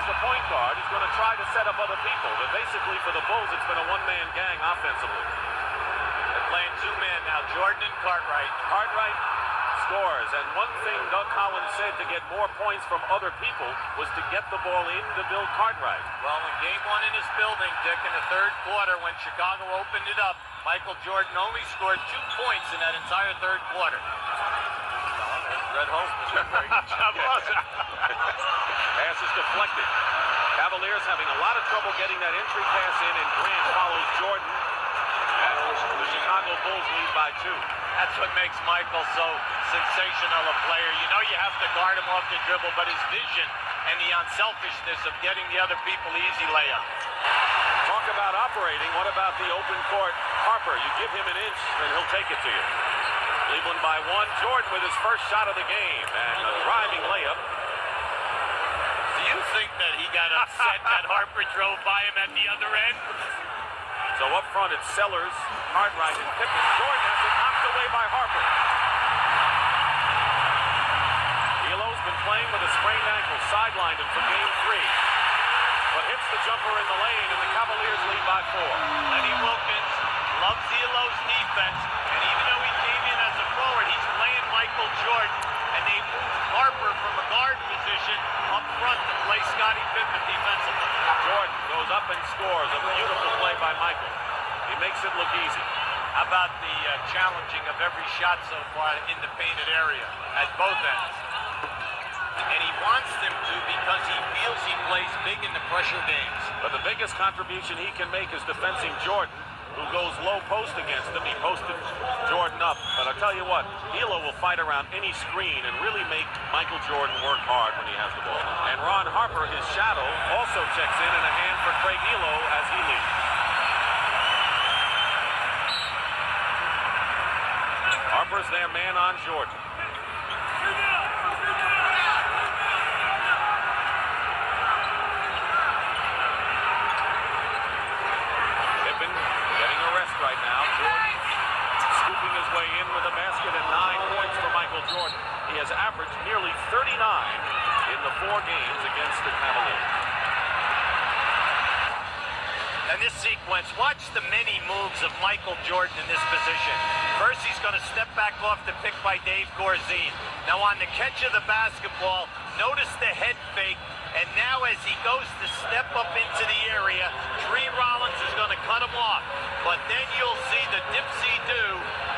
the point guard. He's going to try to set up other people. But basically, for the Bulls, it's been a one-man gang offensively. They're playing two-man now, Jordan and Cartwright. Cartwright scores. And one thing Doug Collins said to get more points from other people was to get the ball into Bill Cartwright. Well, in game one in his building, Dick, in the third quarter, when Chicago opened it up, Michael Jordan only scored 2 points in that entire third quarter. Red Holzman did a very good job. Pass is deflected. Cavaliers having a lot of trouble getting that entry pass in, and Grant follows Jordan. The Chicago Bulls lead by 2. That's what makes Michael so sensational a player. You know you have to guard him off the dribble, but his vision and the unselfishness of getting the other people easy layups. Talk about operating. What about the open court? Harper, you give him an inch, and he'll take it to you. Cleveland by 1. Jordan with his first shot of the game, and a driving layup. Do you think that he got upset that Harper drove by him at the other end? So up front, it's Sellers, Cartwright, and Pippen. Jordan has it knocked away by Harper. D'Lo's been playing with a sprained ankle, sidelined him for game 3. But hits the jumper in the lane, and the Cavaliers lead by 4. Lenny Wilkins loves D'Lo's defense, and even though he came in as a forward, he's playing Michael Jordan, and they moved Harper from a guard position up front to play Scottie Pippen defensively. Jordan goes up and scores. A beautiful play by Michael. He makes it look easy. How about the challenging of every shot so far in the painted area at both ends? And he wants them to because he feels he plays big in the pressure games. But the biggest contribution he can make is defending Jordan, who goes low post against him. He posted Jordan up. But I'll tell you what, D'Lo will fight around any screen and really make Michael Jordan work hard when he has the ball. And Ron Harper, his shadow, also checks in, and a hand for Craig D'Lo as he leads. Harper's their man on Jordan. Right now, Jordan scooping his way in with a basket and 9 points for Michael Jordan. He has averaged nearly 39 in the 4 games against the Cavaliers. And this sequence, watch the many moves of Michael Jordan in this position. First, he's going to step back off the pick by Dave Corzine. Now on the catch of the basketball, notice the head fake. And now as he goes to step up into the area, Tree Rollins is going to cut him off. But then you'll see the dipsy-do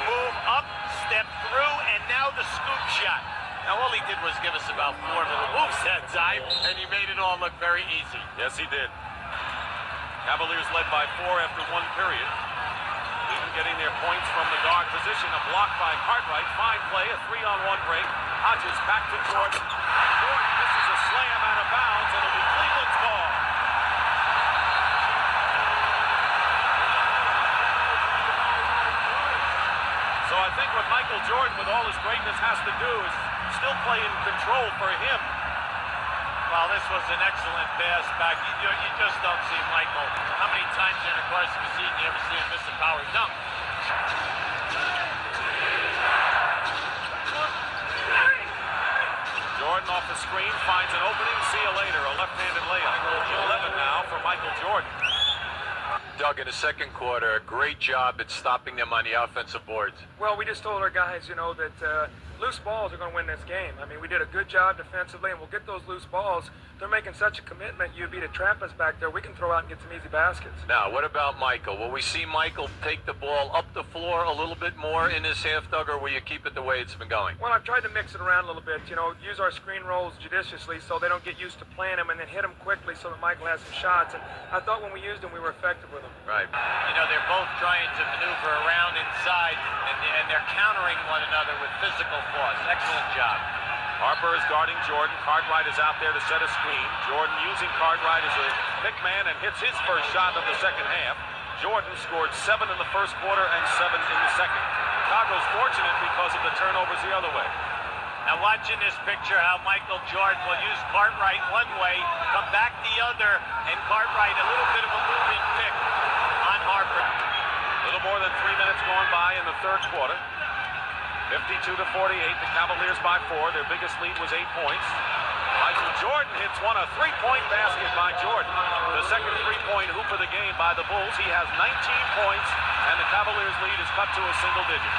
move up, step through, and now the scoop shot. Now all he did was give us about 4 little moves that time, and he made it all look very easy. Yes, he did. Cavaliers led by 4 after 1 period. Even getting their points from the guard position. A block by Cartwright. Fine play, a 3-on-1 break. Hodges back to Jordan. Jordan misses a slam out of bounds, and it'll be Cleveland's ball. So I think what Michael Jordan, with all his greatness, has to do is still play in control for him. Well, this was an excellent pass back. You just don't see Michael. How many times in the course of a season you ever see him miss a power dunk? Jordan off the screen, finds an opening. See you later. A left-handed layup. 11 now for Michael Jordan. Doug, in the second quarter, a great job at stopping them on the offensive boards. Well, we just told our guys, that loose balls are going to win this game. I mean, we did a good job defensively, and we'll get those loose balls. They're making such a commitment, UB, to trap us back there. We can throw out and get some easy baskets. Now, what about Michael? Will we see Michael take the ball up the floor a little bit more in this half, Doug, or will you keep it the way it's been going? Well, I've tried to mix it around a little bit, use our screen rolls judiciously so they don't get used to playing them, and then hit them quickly so that Michael has some shots. And I thought when we used them, we were effective with them. Right. They're both trying to maneuver around inside, and they're countering one another with physical force. Excellent job. Harper is guarding Jordan. Cartwright is out there to set a screen. Jordan using Cartwright as a pick man and hits his first shot of the second half. Jordan scored 7 in the first quarter and 7 in the second. Chicago's fortunate because of the turnovers the other way. Now watching this picture, how Michael Jordan will use Cartwright one way, come back the other, and Cartwright a little bit of a moving pick on Harper. A little more than 3 minutes going by in the third quarter. 52-48, the Cavaliers by 4. Their biggest lead was 8 points. Michael Jordan hits one, a three-point basket by Jordan. The second three-point hoop of the game by the Bulls. He has 19 points, and the Cavaliers' lead is cut to a single digit.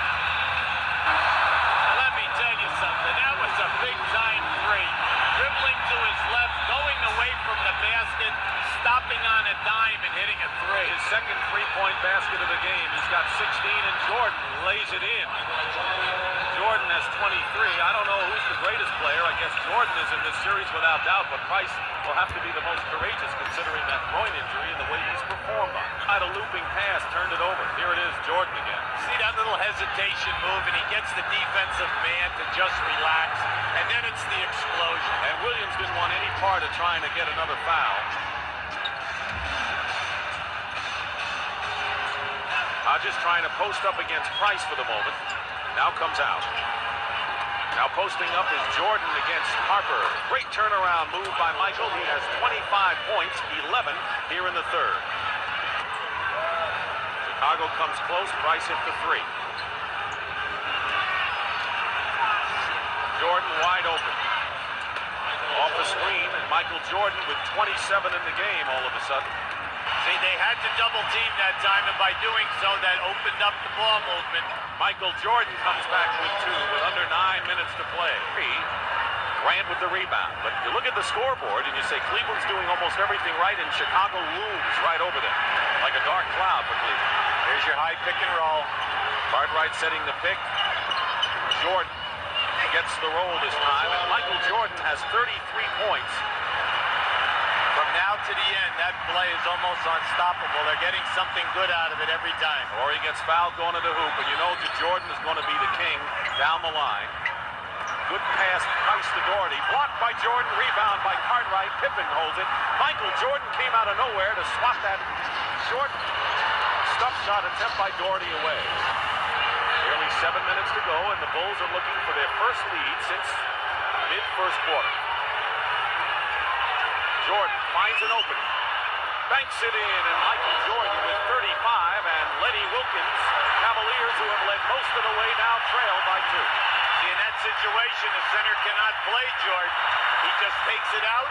Let me tell you something. That was a big-time three. Dribbling to his left, going away from the basket, stopping on a dime and hitting a three. His second three-point basket of the game. He's got 16, and Jordan lays it in. Jordan has 23. I don't know who's the greatest player. I guess Jordan is in this series without doubt, but Price will have to be the most courageous considering that groin injury and the way he's performed on it. Had a looping pass, turned it over. Here it is, Jordan again. See that little hesitation move, and he gets the defensive man to just relax, and then it's the explosion. And Williams didn't want any part of trying to get another foul. Just trying to post up against Price for the moment. Now comes out. Now posting up is Jordan against Harper. Great turnaround move by Michael. He has 25 points, 11 here in the third. Chicago comes close. Price hit the three. Jordan wide open. Off the screen, and Michael Jordan with 27 in the game all of a sudden. See, they had to double team that time, and by doing so, that opened up the ball movement. Michael Jordan comes back with two with under 9 minutes to play. Grant with the rebound. But you look at the scoreboard and you say Cleveland's doing almost everything right, and Chicago looms right over them like a dark cloud for Cleveland. Here's your high pick and roll. Cartwright setting the pick. Jordan gets the roll this time, and Michael Jordan has 33 points. From now to the end, that play is almost unstoppable. They're getting something good out of it every time. Or he gets fouled going to the hoop, and you know that Jordan is going to be the king down the line. Good pass, Price to Doherty. Blocked by Jordan, rebound by Cartwright. Pippen holds it. Michael Jordan came out of nowhere to swat that short stuff shot attempt by Doherty away. Nearly 7 minutes to go, and the Bulls are looking for their first lead since mid-first quarter. Jordan finds an opening. Banks it in, and Michael Jordan with 35, and Lenny Wilkins. Cavaliers, who have led most of the way, now trail by 2. See, in that situation, the center cannot play Jordan. He just takes it out.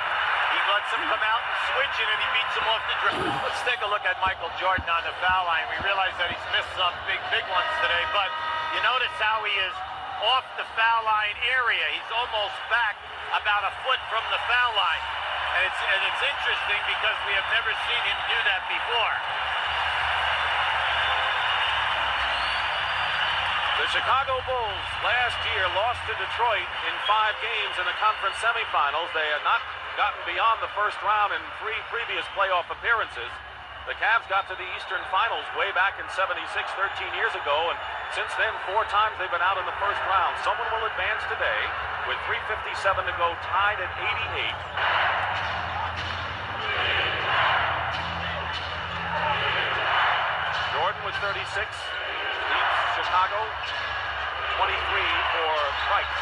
He lets him come out and switch it, and he beats him off the dribble. Let's take a look at Michael Jordan on the foul line. We realize that he's missed some big ones today, but you notice how he is off the foul line area. He's almost back about a foot from the foul line. And it's interesting because we have never seen him do that before. The Chicago Bulls last year lost to Detroit in 5 games in the conference semifinals. They had not gotten beyond the first round in 3 previous playoff appearances. The Cavs got to the Eastern Finals way back in '76, 13 years ago, and since then 4 times they've been out in the first round. Someone will advance today with 3:57 to go, tied at 88. Jordan with 36 leads Chicago, 23 for Price.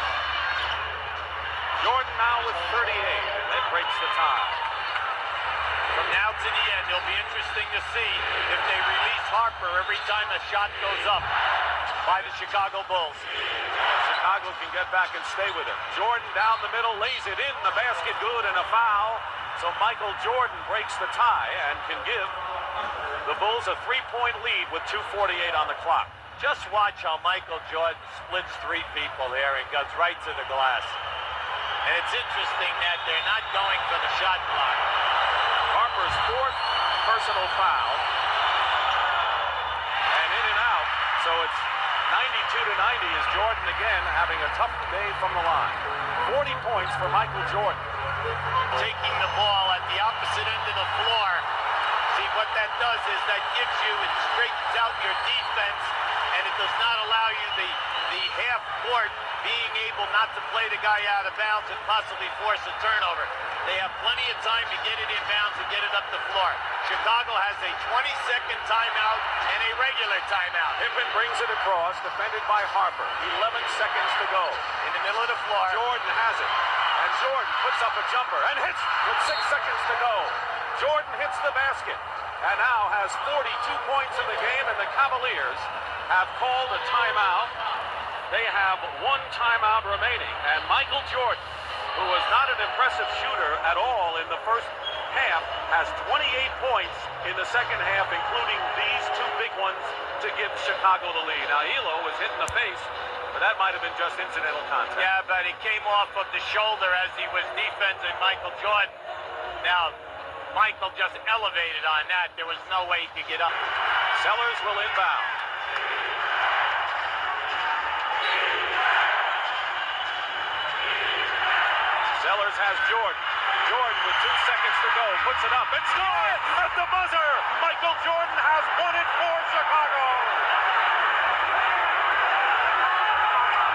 Jordan now with 38, and that breaks the tie. From now to the end, it'll be interesting to see if they release Harper every time a shot goes up by the Chicago Bulls. Chicago can get back and stay with him. Jordan down the middle, lays it in, the basket good, and a foul. So Michael Jordan breaks the tie and can give the Bulls a 3-point lead with 2:48 on the clock. Just watch how Michael Jordan splits 3 people there and goes right to the glass. And it's interesting that they're not going for the shot clock. Harper's 4th personal foul. And in and out. So it's 92-90 as Jordan again having a tough day from the line. 40 points for Michael Jordan. Taking the ball at the opposite end of the floor. See, what that does is that gives you, it straightens out your defense, and it does not allow you the half court being able not to play the guy out of bounds and possibly force a turnover. They have plenty of time to get it in bounds and get it up the floor. Chicago has a 20-second timeout and a regular timeout. Pippen brings it across, defended by Harper. 11 seconds to go. In the middle of the floor. Jordan has it. And Jordan puts up a jumper and hits with 6 seconds to go. Jordan hits the basket and now has 42 points in the game, and the Cavaliers have called a timeout. They have 1 timeout remaining, and Michael Jordan, who was not an impressive shooter at all in the first half, has 28 points in the second half, including these two big ones to give Chicago the lead. Now, Elo was hit in the face, but that might have been just incidental contact. Yeah, but it came off of the shoulder as he was defending Michael Jordan. Now, Michael just elevated on that. There was no way he could get up. Sellers will inbound. Sellers has Jordan. Jordan with 2 seconds to go. Puts it up. It's good at the buzzer. Michael Jordan has won it for Chicago.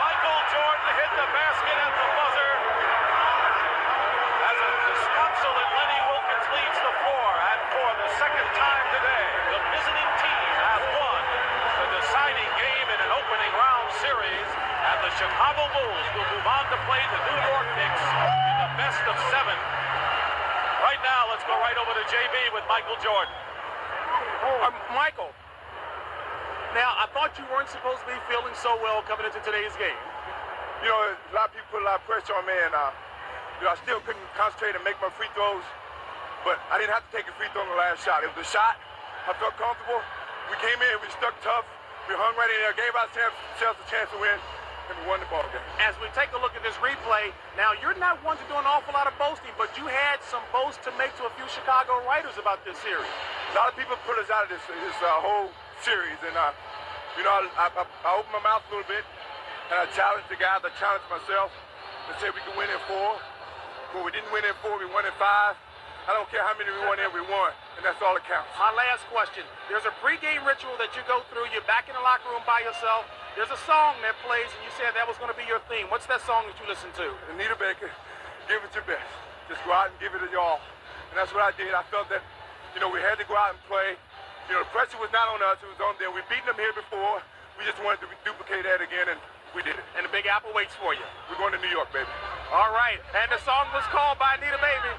Michael Jordan hit the basket at the buzzer. As a disconsolate Lenny Wilkins leads the floor. And for the second time today, the visiting team has won the deciding game in an opening round series. And the Chicago Bulls will move on to play the New York Knicks in the best of 7. Right now, let's go right over to JB with Michael Jordan. Michael, now I thought you weren't supposed to be feeling so well coming into today's game. You know, a lot of people put a lot of pressure on me, and I still couldn't concentrate and make my free throws. But I didn't have to take a free throw on the last shot. It was a shot. I felt comfortable. We came in, we stuck tough. We hung right in there, gave ourselves a chance to win, and we won the ball game. As we take a look at this replay, now you're not one to do an awful lot of boasting, but you had some boasts to make to a few Chicago writers about this series. A lot of people put us out of this whole series, and you know, I opened my mouth a little bit, and I challenged the guys, I challenged myself, and said we could win in 4. But we didn't win in 4, we won in 5. I don't care how many we won in, we won, and that's all that counts. My last question, there's a pregame ritual that you go through, you're back in the locker room by yourself, there's a song that plays, and you said that was going to be your theme. What's that song that you listen to? Anita Baker, Give It Your Best. Just go out and give it your all. And that's what I did. I felt that, you know, we had to go out and play. You know, the pressure was not on us, it was on them. We've beaten them here before. We just wanted to duplicate that again, and we did it. And the Big Apple waits for you. We're going to New York, baby. All right, and the song was called by Anita Baby.